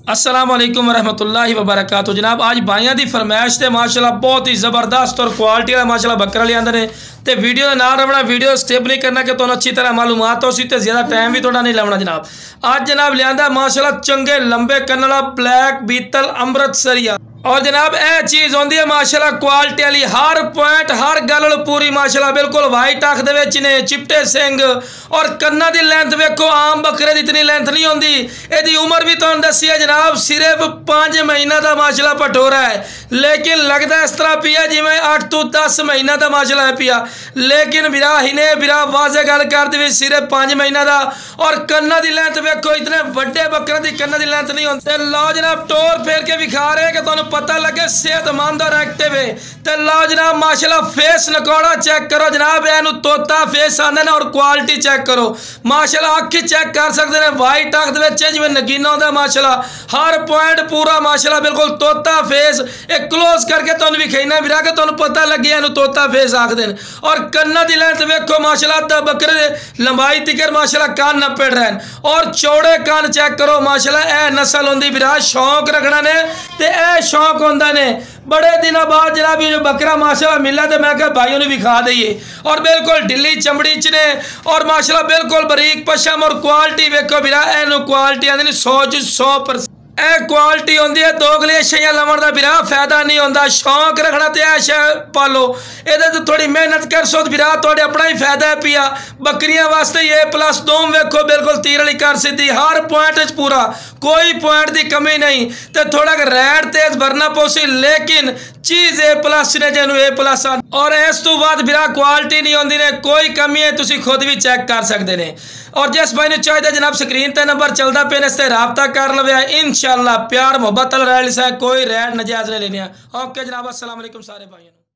अस्सलाम वालेकुम रहमतुल्लाहि व बरकातहू। जनाब आज भाइयों की फरमाइश से माशाल्लाह बहुत ही ज़बरदस्त और क्वालिटी वाला माशाल्लाह बकरा ले आंदे ने ते वीडियो ना रवना, वीडियो स्किप नहीं करना कि तुहानू अच्छी तरह मालूमात हो सी ते ज़्यादा टाइम भी थोड़ा नहीं लाना। जनाब आज जनाब लिया माशाल्लाह चंगे लंबे कन्न वाला ब्लैक बीतल अमृतसरिया और जनाब यह चीज़ होंदी है माशाल्लाह क्वालिटी वाली, हर पॉइंट हर गल पूरी माशाल्लाह बिल्कुल वाइट अख दे विच ने, चिट्टे सिंग और कन्ना दी लेंथ वेखो आम बकरे दी इतनी लेंथ नहीं होंदी। इहदी उम्र भी तुहानू दसी है जनाब सिर्फ 5 महीना का माशाल्लाह पटोरा है, लेकिन लगता इस तरह पिया जिवें 8 तो 10 महीना का माशाल्लाह पिया, लेकिन बिरा हिने बिरा वाजे गल कर दे सिर्फ 5 महीना का। और कन्ना दी लेंथ वेखो इतने बड़े बकरे की कन्ना दी लेंथ नहीं होती। लो जनाब टोर फेर के विखा रहे कि तुहानू पता लगे सेहतमंद और एक्टिव है। तो लो जनाब माशाल्लाह फेस नकौड़ा चेक करो जनाब, इहनू तोता फेस आंदे ने। और क्वालिटी चेक करो माशाल्लाह, अख चेक कर सकते हैं वाइट अख दे विच जिवें नगीना होंदा माशाल्लाह, हर पॉइंट पूरा माशाल्लाह बिल्कुल तोता फेस। एक क्लोज करके तुहानू विखाइना विरा के तुहानू पता लगे इहनू तोता फेस आखदे ने। और कन्ना दी लेंथ वेखो माशाल्लाह अद्धा बकरे लंबाई तिकर माशाल्लाह कान नप्पड़ रहे हैं। और चौड़े कान चेक करो माशाल्लाह, यह नस्ल होंदी विरा शौक रखना ने ते यह शौक होंदा ने। बड़े दिनों बाद जनाब जो बकरा माशाल्लाह मिला तो मैं क्या भाइयों ने विखा दईए। और बिल्कुल ढिली चमड़ी च ने और माशाल्लाह बिल्कुल बरीक पशम और क्वालिटी वेखो बिरा एनू क्वालिटी आंदी 100% ए क्वालिटी होंदी है। दोगलियां शैयां लवण का बिरा फायदा नहीं होंदा। शौक रखना तो ऐश पालो, ये तो थोड़ी मेहनत कर सो बिरा थोड़े अपना ही फायदा है पिया। बकरियां वास्ते ये प्लस दोम वेखो बिल्कुल तीर वाली कर सीधी, हर पॉइंट पूरा कोई पॉइंट की कमी नहीं। तो थोड़ा रैड तेज भरना पोसी, लेकिन चीज़ A+ ने जिन्हों A+ और इस तो बाद बिरा क्वालिटी नहीं होंदी ने, कोई कमी है तुसी खुद भी चेक कर सकते हैं। और जिस भाई ने चाहिए जनाब स्क्रीन पर नंबर चलता पे इससे राबता कर लवे, इंशाल्लाह प्यार मुहब्बत रह कोई रैड नजायज नहीं लेने। ओके जनाब, अस्सलाम वालेकुम सारे भाइयों।